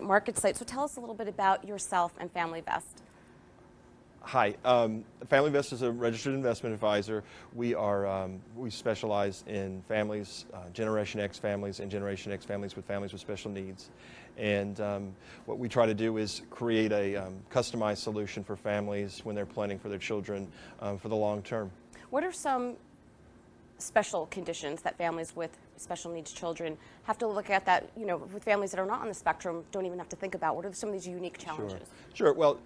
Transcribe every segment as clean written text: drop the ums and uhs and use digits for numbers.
market site. So tell us a little bit about yourself and FamilyVest. Hi, FamilyVest is a registered investment advisor. We specialize in families, Generation X families and Generation X families with special needs. And what we try to do is create a customized solution for families when they're planning for their children for the long term. What are some special conditions that families with special needs children have to look at that, with families that are not on the spectrum, don't even have to think about? What are some of these unique challenges? Sure. Well,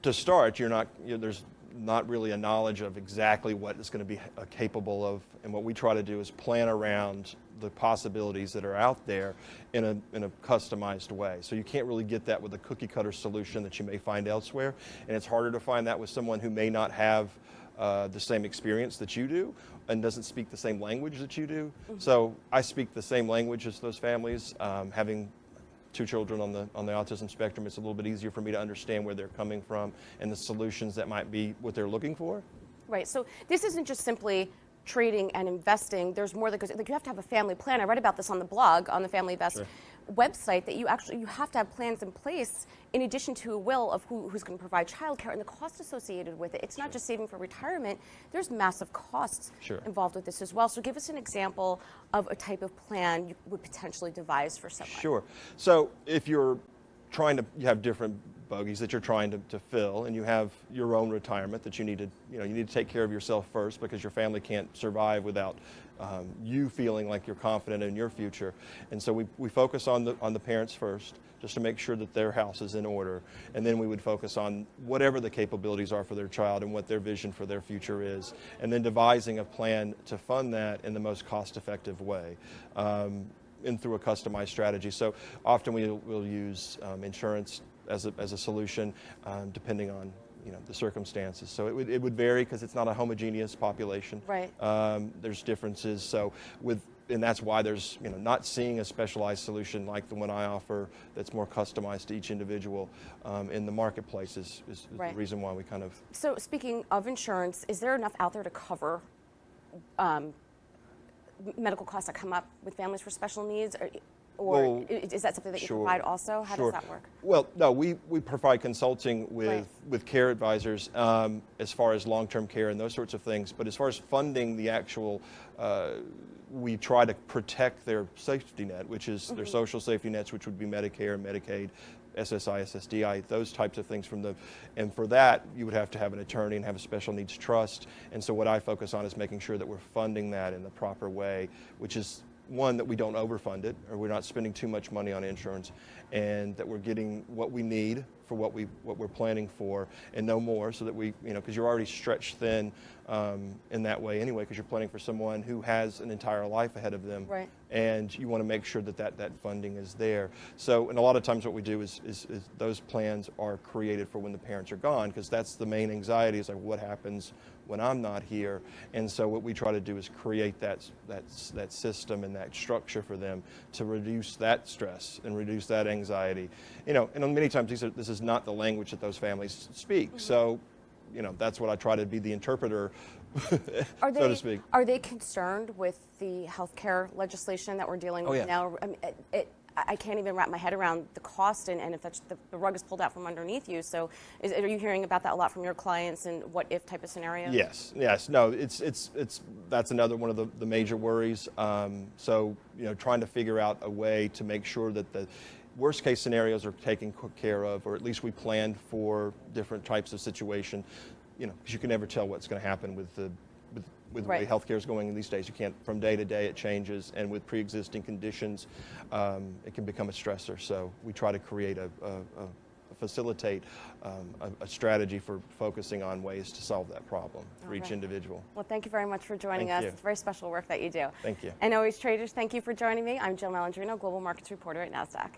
to start, there's not really a knowledge of exactly what it's going to be capable of, and what we try to do is plan around the possibilities that are out there in a customized way. So you can't really get that with a cookie cutter solution that you may find elsewhere, and it's harder to find that with someone who may not have the same experience that you do and doesn't speak the same language that you do. Mm-hmm. So I speak the same language as those families. Having 2 children on the autism spectrum, it's a little bit easier for me to understand where they're coming from and the solutions that might be what they're looking for. Right, so this isn't just simply trading and investing. There's more that goes, you have to have a family plan. I read about this on the blog, on the FamilyVest website, that you have to have plans in place in addition to a will of who's going to provide childcare and the cost associated with it. It's not just saving for retirement. There's massive costs involved with this as well. So give us an example of a type of plan you would potentially devise for someone. Sure. So if you have different bogeys that you're trying to fill, and you have your own retirement that you need to take care of yourself first, because your family can't survive without you feeling like you're confident in your future. And so we focus on the parents first, just to make sure that their house is in order, and then we would focus on whatever the capabilities are for their child and what their vision for their future is, and then devising a plan to fund that in the most cost-effective way. And through a customized strategy. So often we'll use insurance as a solution, depending on the circumstances. So it would vary because it's not a homogeneous population. Right. There's differences. So and that's why there's not seeing a specialized solution like the one I offer that's more customized to each individual in the marketplace is the reason why we kind of. So speaking of insurance, is there enough out there to cover medical costs that come up with families for special needs, or is that something that you provide also? How does that work? Well, no, we provide consulting with care advisors as far as long-term care and those sorts of things. But as far as funding the actual, we try to protect their safety net, which is their social safety nets, which would be Medicare, Medicaid, SSI, SSDI, those types of things and for that, you would have to have an attorney and have a special needs trust. And so what I focus on is making sure that we're funding that in the proper way, which is one, that we don't overfund it, or we're not spending too much money on insurance, and that we're getting what we need for what we're planning for, and no more, so that we, because you're already stretched thin in that way anyway, because you're planning for someone who has an entire life ahead of them, and you want to make sure that funding is there. So, and a lot of times what we do is those plans are created for when the parents are gone, because that's the main anxiety, is like, what happens when I'm not here? And so what we try to do is create that system and that structure for them to reduce that stress and reduce that anxiety. And many times this is not the language that those families speak. So, that's what I try to be, the interpreter, so to speak. Are they concerned with the healthcare legislation that we're dealing with now? I mean, I can't even wrap my head around the cost and if that's, the rug is pulled out from underneath you. So are you hearing about that a lot from your clients and what if type of scenario? Yes. No, that's another one of the major worries. So, trying to figure out a way to make sure that the worst case scenarios are taken care of, or at least we planned for different types of situation, because you can never tell what's going to happen with the way healthcare is going in these days. You can't, from day to day it changes, and with pre-existing conditions, it can become a stressor. So we try to create facilitate a strategy for focusing on ways to solve that problem for each individual. Well, thank you very much for joining us. It's very special work that you do. Thank you. And always traders, thank you for joining me. I'm Jill Malandrino, Global Markets Reporter at NASDAQ.